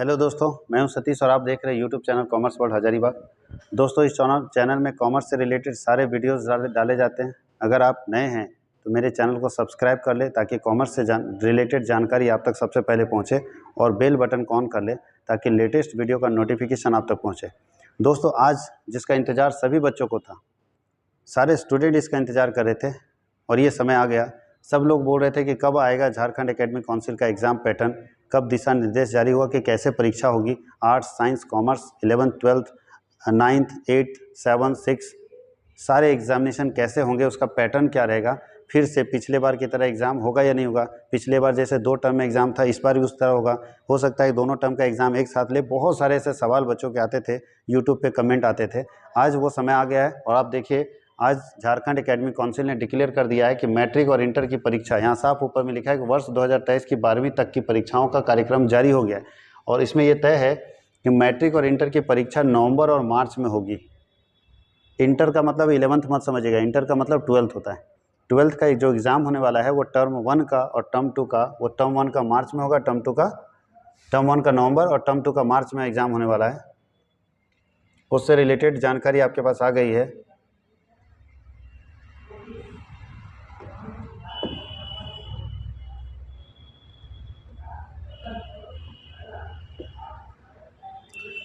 Hello दोस्तों, मैं हूं सतीश और आप देख रहे हैं YouTube channel commerce world Hazaribagh. दोस्तों, इस चैनल में कॉमर्स से रिलेटेड सारे वीडियोस डाले जाते हैं। अगर आप नए हैं तो मेरे चैनल को सब्सक्राइब कर ले ताकि कॉमर्स से रिलेटेड जानकारी आप तक सबसे पहले पहुंचे और बेल बटन को ऑन कर ले ताकि लेटेस्ट वीडियो का नोटिफिकेशन आप तक पहुँचे। दोस्तों, आज जिसका इंतज़ार सभी बच्चों को था, सारे स्टूडेंट इसका इंतज़ार कर रहे थे और ये समय आ गया। सब लोग बोल रहे थे कि कब आएगा झारखंड एकेडमिक काउंसिल का एग्ज़ाम पैटर्न, कब दिशा निर्देश जारी हुआ कि कैसे परीक्षा होगी। Arts, science, commerce, 11th, 12th, 9th, 8th, 7th, 6 सारे एग्जामिनेशन कैसे होंगे, उसका पैटर्न क्या रहेगा, फिर से पिछले बार की तरह एग्ज़ाम होगा या नहीं होगा। पिछले बार जैसे 2 टर्म में एग्ज़ाम था, इस बार भी उस तरह होगा। हो सकता है दोनों टर्म का एग्ज़ाम एक साथ ले। बहुत सारे ऐसे सवाल बच्चों के आते थे, यूट्यूब पे कमेंट आते थे। आज वो समय आ गया है और आप देखिए, आज झारखंड एकेडमिक काउंसिल ने डिक्लेयर कर दिया है कि मैट्रिक और इंटर की परीक्षा, यहाँ साफ ऊपर में लिखा है कि वर्ष 2023 की 12वीं तक की परीक्षाओं का कार्यक्रम जारी हो गया है। और इसमें यह तय है कि मैट्रिक और इंटर की परीक्षा नवंबर और मार्च में होगी। इंटर का मतलब 11th मत समझिएगा, इंटर का मतलब 12th होता है। 12th का जो एग्ज़ाम होने वाला है वो टर्म 1 का और टर्म 2 का, वो टर्म 1 का मार्च में होगा, टर्म 1 का नवंबर और टर्म 2 का मार्च में एग्ज़ाम होने वाला है। उससे रिलेटेड जानकारी आपके पास आ गई है।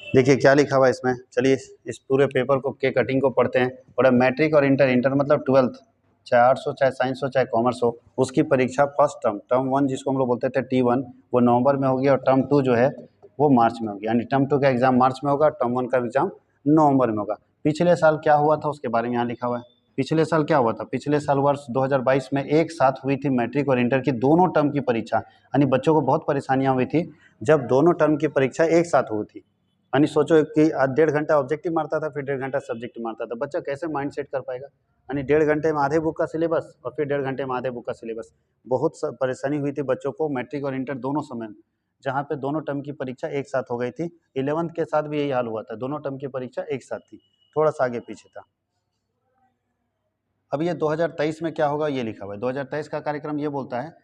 देखिए क्या लिखा हुआ है इसमें। चलिए इस पूरे पेपर को के कटिंग को पढ़ते हैं। और मैट्रिक और इंटर मतलब 12th, चाहे आर्ट्स हो, चाहे साइंस हो, चाहे कॉमर्स हो, उसकी परीक्षा फर्स्ट टर्म 1 जिसको हम लोग बोलते थे T1, वो नवंबर में होगी और टर्म 2 जो है वो मार्च में होगी। यानी टर्म 2 का एग्जाम मार्च में होगा, टर्म 1 का एग्जाम नवंबर में होगा। पिछले साल क्या हुआ था उसके बारे में यहाँ लिखा हुआ है। पिछले साल क्या हुआ था? पिछले साल वर्ष 2022 में एक साथ हुई थी मैट्रिक और इंटर की दोनों टर्म की परीक्षा। यानी बच्चों को बहुत परेशानियां हुई थी जब दोनों टर्म की परीक्षा एक साथ हुई थी। यानी सोचो कि आज 1.5 घंटा ऑब्जेक्टिव मारता था, फिर 1.5 घंटा सब्जेक्टिव मारता था। बच्चा कैसे माइंड सेट कर पाएगा? यानी 1.5 घंटे में आधे बुक का सिलेबस और फिर 1.5 घंटे में आधे बुक का सिलेबस। बहुत परेशानी हुई थी बच्चों को मैट्रिक और इंटर दोनों समय में, जहाँ पे दोनों टर्म की परीक्षा एक साथ हो गई थी। 11th के साथ भी यही हाल हुआ था, दोनों टर्म की परीक्षा एक साथ थी, थोड़ा सा आगे पीछे था। अब ये 2023 में क्या होगा ये लिखा हुआ है। 2023 का कार्यक्रम ये बोलता है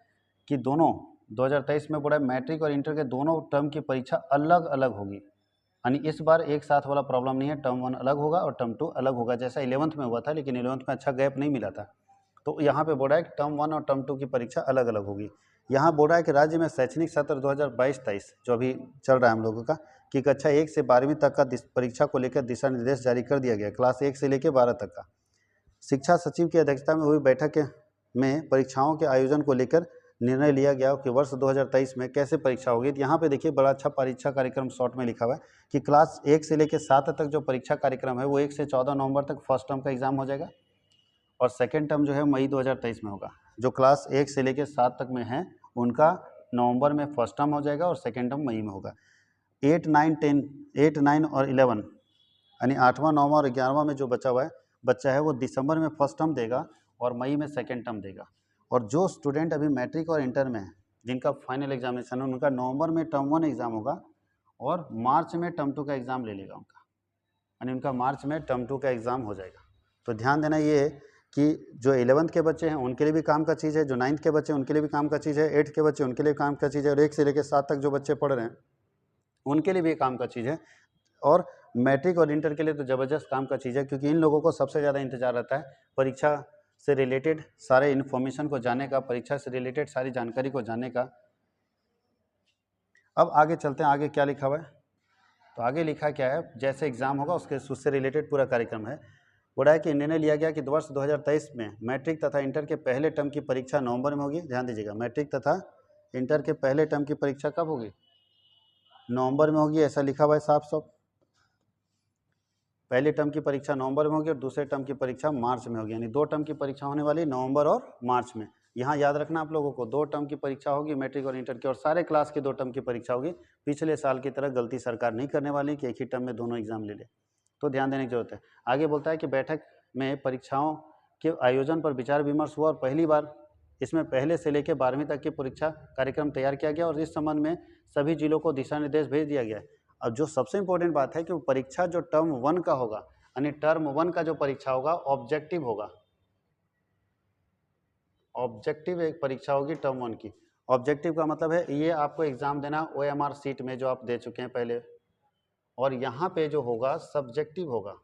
कि दोनों 2023 में बोला मैट्रिक और इंटर के दोनों टर्म की परीक्षा अलग अलग होगी। यानी इस बार एक साथ वाला प्रॉब्लम नहीं है, टर्म 1 अलग होगा और टर्म 2 अलग होगा, जैसा 11th में हुआ था, लेकिन 11th में अच्छा गैप नहीं मिला था। तो यहाँ पे बोल रहा है कि टर्म 1 और टर्म 2 की परीक्षा अलग अलग होगी। यहाँ बोल रहा है कि राज्य में शैक्षणिक सत्र 2022-23 जो अभी चल रहा है हम लोगों का, कि कक्षा 1 से 12वीं तक का परीक्षा को लेकर दिशा निर्देश जारी कर दिया गया। क्लास 1 से लेकर 12 तक का शिक्षा सचिव की अध्यक्षता में हुई बैठक में परीक्षाओं के आयोजन को लेकर निर्णय लिया गया कि वर्ष 2023 में कैसे परीक्षा होगी। तो यहाँ पे देखिए बड़ा अच्छा परीक्षा कार्यक्रम शॉर्ट में लिखा हुआ है कि क्लास 1 से लेकर 7 तक जो परीक्षा कार्यक्रम है वो 1 से 14 नवंबर तक फर्स्ट टर्म का एग्जाम हो जाएगा और सेकेंड टर्म जो है मई 2023 में होगा। जो क्लास 1 से लेकर 7 तक में है उनका नवंबर में फर्स्ट टर्म हो जाएगा और सेकेंड टर्म मई में होगा। 8, 9 और 11 यानी 8वां, 9वां और 11वां में जो बच्चा है वो दिसंबर में फर्स्ट टर्म देगा और मई में सेकेंड टर्म देगा। और जो स्टूडेंट अभी मैट्रिक और इंटर में है जिनका फाइनल एग्जामिनेशन है उनका नवंबर में टर्म 1 एग्ज़ाम होगा और मार्च में टर्म 2 का एग्ज़ाम ले लेगा उनका, यानी उनका मार्च में टर्म 2 का एग्ज़ाम हो जाएगा। तो ध्यान देना ये है कि जो 11th के बच्चे हैं उनके लिए भी काम का चीज़ है, जो 9th के बच्चे हैं उनके लिए भी काम का चीज़ है, 8th के बच्चे उनके लिए काम का चीज़ है और 1 से लेकर 7 तक जो बच्चे पढ़ रहे हैं उनके लिए भी काम का चीज़ है। और मैट्रिक और इंटर के लिए तो ज़बरदस्त काम का चीज़ है, क्योंकि इन लोगों को सबसे ज़्यादा इंतजार रहता है परीक्षा से रिलेटेड सारे इन्फॉर्मेशन को जानने का, परीक्षा से रिलेटेड सारी जानकारी को जानने का। अब आगे चलते हैं, आगे क्या लिखा हुआ है। तो आगे लिखा क्या है, जैसे एग्जाम होगा उससे रिलेटेड पूरा कार्यक्रम है। बोला है कि निर्णय लिया गया कि वर्ष 2023 में मैट्रिक तथा इंटर के पहले टर्म की परीक्षा नवंबर में होगी। ध्यान दीजिएगा, मैट्रिक तथा इंटर के पहले टर्म की परीक्षा कब होगी? नवंबर में होगी, ऐसा लिखा हुआ है साफ साफ। पहले टर्म की परीक्षा नवंबर में होगी और दूसरे टर्म की परीक्षा मार्च में होगी। यानी 2 टर्म की परीक्षा होने वाली नवंबर और मार्च में। यहाँ याद रखना आप लोगों को, 2 टर्म की परीक्षा होगी मैट्रिक और इंटर की, और सारे क्लास की 2 टर्म की परीक्षा होगी। पिछले साल की तरह गलती सरकार नहीं करने वाली कि एक ही टर्म में दोनों एग्जाम ले ले, तो ध्यान देने की जरूरत है। आगे बोलता है कि बैठक में परीक्षाओं के आयोजन पर विचार विमर्श हुआ और पहली बार इसमें पहले से लेकर 12वीं तक की परीक्षा कार्यक्रम तैयार किया गया और इस संबंध में सभी जिलों को दिशा निर्देश भेज दिया गया है। अब जो सबसे इंपॉर्टेंट बात है कि वो परीक्षा जो टर्म 1 का होगा, यानी टर्म 1 का जो परीक्षा होगा ऑब्जेक्टिव होगा। ऑब्जेक्टिव एक परीक्षा होगी टर्म 1 की, ऑब्जेक्टिव का मतलब है ये आपको एग्ज़ाम देना OMR सीट में जो आप दे चुके हैं पहले, और यहाँ पे जो होगा सब्जेक्टिव होगा।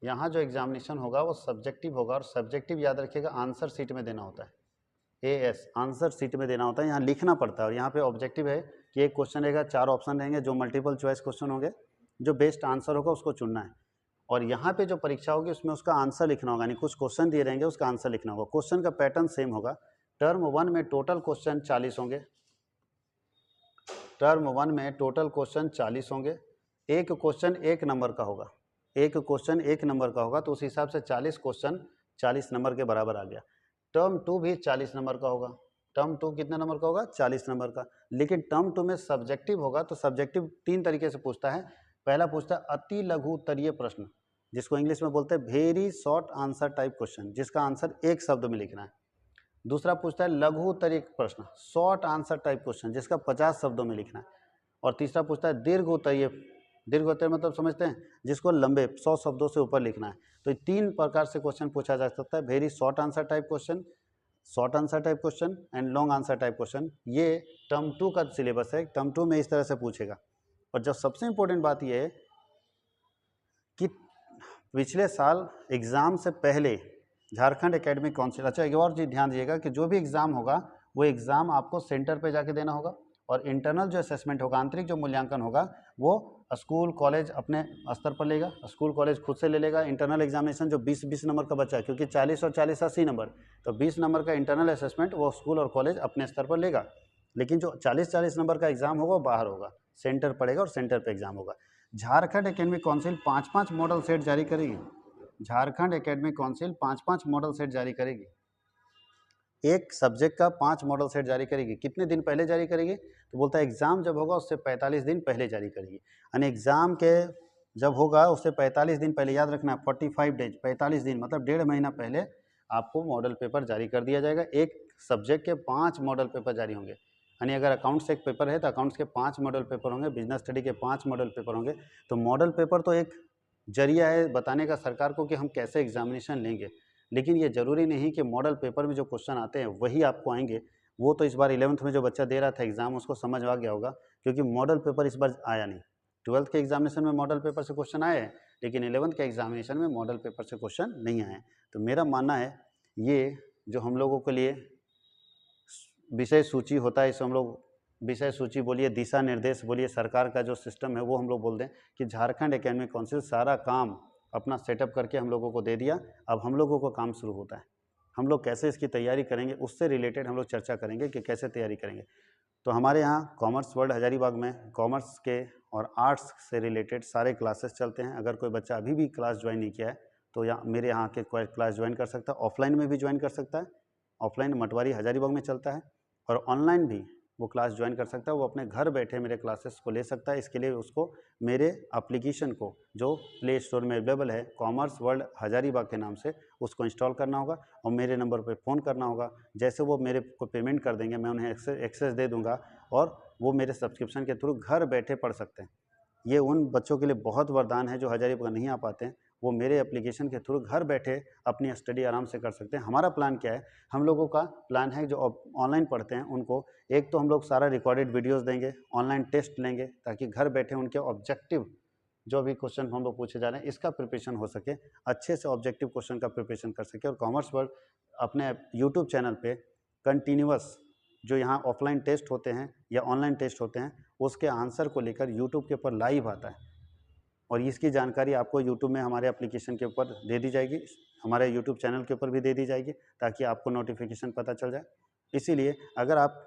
यहाँ जो एग्जामिनेशन होगा वो सब्जेक्टिव होगा, और सब्जेक्टिव याद रखिएगा आंसर सीट में देना होता है, AS आंसर सीट में देना होता है, यहाँ लिखना पड़ता है। और यहाँ पे ऑब्जेक्टिव है कि एक क्वेश्चन रहेगा, 4 ऑप्शन रहेंगे, जो मल्टीपल चॉइस क्वेश्चन होंगे, जो बेस्ट आंसर होगा उसको चुनना है। और यहाँ पे जो परीक्षा होगी उसमें उसका आंसर लिखना होगा, यानी कुछ क्वेश्चन दिए रहेंगे उसका आंसर लिखना होगा। क्वेश्चन का पैटर्न सेम होगा। टर्म 1 में टोटल क्वेश्चन 40 होंगे, टर्म 1 में टोटल क्वेश्चन 40 होंगे। एक क्वेश्चन 1 नंबर का होगा, एक क्वेश्चन 1 नंबर का होगा, तो उस हिसाब से 40 क्वेश्चन 40 नंबर के बराबर आ गया। टर्म 2 भी 40 नंबर का होगा। टर्म 2 कितने नंबर का होगा? 40 नंबर का। लेकिन टर्म 2 में सब्जेक्टिव होगा, तो सब्जेक्टिव 3 तरीके से पूछता है। पहला पूछता है अति लघु उत्तरीय प्रश्न, जिसको इंग्लिश में बोलते हैं very short answer type question, जिसका आंसर एक शब्द में लिखना है। दूसरा पूछता है लघु उत्तरीय प्रश्न, शॉर्ट आंसर टाइप क्वेश्चन, जिसका 50 शब्दों में लिखना है। और तीसरा पूछता है दीर्घ उत्तरीय, दीर्घ उत्तरीय मतलब समझते हैं, जिसको लंबे 100 शब्दों से ऊपर लिखना है। तो 3 प्रकार से क्वेश्चन पूछा जा सकता है, very short answer type question, short answer type question and long answer type question. ये टर्म 2 का सिलेबस है, टर्म 2 में इस तरह से पूछेगा। और जब सबसे इंपॉर्टेंट बात यह है कि पिछले साल एग्ज़ाम से पहले झारखंड एकेडमिक काउंसिल, अच्छा एक और चीज़ ध्यान दीजिएगा कि जो भी एग्ज़ाम होगा वो एग्ज़ाम आपको सेंटर पे जाके देना होगा, और इंटरनल जो असेसमेंट होगा, आंतरिक जो मूल्यांकन होगा, वो स्कूल कॉलेज अपने स्तर पर लेगा, स्कूल कॉलेज खुद से ले लेगा। इंटरनल एग्जामिनेशन जो 20-20 नंबर का बच्चा है, क्योंकि 40 और 40 80 नंबर, तो 20 नंबर का इंटरनल असेसमेंट वो स्कूल और कॉलेज अपने स्तर पर लेगा। लेकिन जो 40-40 नंबर का एग्ज़ाम होगा वो बाहर होगा, सेंटर पड़ेगा और सेंटर पर एग्ज़ाम होगा। Jharkhand academic council 5-5 model set जारी करेगी। Jharkhand academic council 5-5 model set जारी करेगी, एक सब्जेक्ट का 5 मॉडल सेट जारी करेगी। कितने दिन पहले जारी करेगी? तो बोलता है एग्ज़ाम जब होगा उससे 45 दिन पहले जारी करेगी। यानी एग्ज़ाम के जब होगा उससे 45 दिन पहले, याद रखना 45 डेज, 45 दिन मतलब 1.5 महीना पहले आपको मॉडल पेपर जारी कर दिया जाएगा। एक सब्जेक्ट के 5 मॉडल पेपर जारी होंगे। यानी अगर अकाउंट्स एक पेपर है तो अकाउंट्स के 5 मॉडल पेपर होंगे, बिजनेस स्टडी के 5 मॉडल पेपर होंगे। तो मॉडल पेपर तो एक जरिया है बताने का सरकार को कि हम कैसे एग्जामिनेशन लेंगे, लेकिन ये ज़रूरी नहीं कि मॉडल पेपर में जो क्वेश्चन आते हैं वही आपको आएंगे। वो तो इस बार 11th में जो बच्चा दे रहा था एग्ज़ाम उसको समझ आ गया होगा, क्योंकि मॉडल पेपर इस बार आया नहीं। 12th के एग्जामिनेशन में मॉडल पेपर से क्वेश्चन आए हैं, लेकिन 11th के एग्जामिनेशन में मॉडल पेपर से क्वेश्चन नहीं आए। तो मेरा मानना है ये जो हम लोगों के लिए विषय सूची होता है, इसे हम लोग विषय सूची बोलिए, दिशा निर्देश बोलिए, सरकार का जो सिस्टम है वो हम लोग बोल दें कि झारखंड एकेडमिक काउंसिल सारा काम अपना सेटअप करके हम लोगों को दे दिया। अब हम लोगों को काम शुरू होता है, हम लोग कैसे इसकी तैयारी करेंगे उससे रिलेटेड हम लोग चर्चा करेंगे कि कैसे तैयारी करेंगे। तो हमारे यहाँ कॉमर्स वर्ल्ड हजारीबाग में कॉमर्स के और आर्ट्स से रिलेटेड सारे क्लासेस चलते हैं। अगर कोई बच्चा अभी भी क्लास ज्वाइन नहीं किया है तो मेरे यहाँ के क्लास ज्वाइन कर सकता है, ऑफलाइन में भी ज्वाइन कर सकता है। ऑफलाइन मटवारी हजारीबाग में चलता है, और ऑनलाइन भी वो क्लास ज्वाइन कर सकता है। वो अपने घर बैठे मेरे क्लासेस को ले सकता है। इसके लिए उसको मेरे एप्लीकेशन को जो प्ले स्टोर में अवेलेबल है कॉमर्स वर्ल्ड हजारीबाग के नाम से, उसको इंस्टॉल करना होगा और मेरे नंबर पर फ़ोन करना होगा। जैसे वो मेरे को पेमेंट कर देंगे मैं उन्हें एक्सेस दे दूंगा, और वो मेरे सब्सक्रिप्शन के थ्रू घर बैठे पढ़ सकते हैं। ये उन बच्चों के लिए बहुत वरदान है जो हजारीबाग नहीं आ पाते हैं, वो मेरे एप्लीकेशन के थ्रू घर बैठे अपनी स्टडी आराम से कर सकते हैं। हमारा प्लान क्या है, हम लोगों का प्लान है जो ऑनलाइन पढ़ते हैं उनको एक तो हम लोग सारा रिकॉर्डेड वीडियोस देंगे, ऑनलाइन टेस्ट लेंगे, ताकि घर बैठे उनके ऑब्जेक्टिव जो भी क्वेश्चन हम लोग पूछे जा रहे हैं इसका प्रिपरेशन हो सके, अच्छे से ऑब्जेक्टिव क्वेश्चन का प्रिपरेशन कर सके। और कॉमर्स वर्ल्ड अपने यूट्यूब चैनल पर कंटिन्यूअस जो यहाँ ऑफलाइन टेस्ट होते हैं या ऑनलाइन टेस्ट होते हैं उसके आंसर को लेकर यूट्यूब के ऊपर लाइव आता है, और इसकी जानकारी आपको यूट्यूब में हमारे एप्लीकेशन के ऊपर दे दी जाएगी, हमारे यूट्यूब चैनल के ऊपर भी दे दी जाएगी, ताकि आपको नोटिफिकेशन पता चल जाए। इसीलिए अगर आप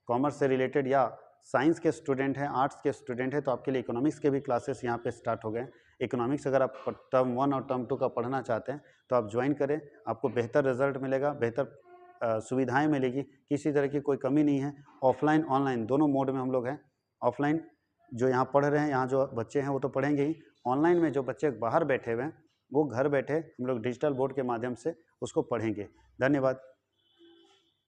कॉमर्स से रिलेटेड या साइंस के स्टूडेंट हैं, आर्ट्स के स्टूडेंट हैं, तो आपके लिए इकोनॉमिक्स के भी क्लासेस यहाँ पे स्टार्ट हो गए हैं। इकोनॉमिक्स अगर आप टर्म 1 और टर्म 2 का पढ़ना चाहते हैं तो आप ज्वाइन करें, आपको बेहतर रिजल्ट मिलेगा, बेहतर सुविधाएँ मिलेगी, किसी तरह की कोई कमी नहीं है। ऑफलाइन ऑनलाइन दोनों मोड में हम लोग हैं। ऑफलाइन जो यहाँ पढ़ रहे हैं, यहाँ जो बच्चे हैं वो तो पढ़ेंगे ही, ऑनलाइन में जो बच्चे बाहर बैठे हुए हैं वो घर बैठे हम लोग डिजिटल बोर्ड के माध्यम से उसको पढ़ेंगे। धन्यवाद।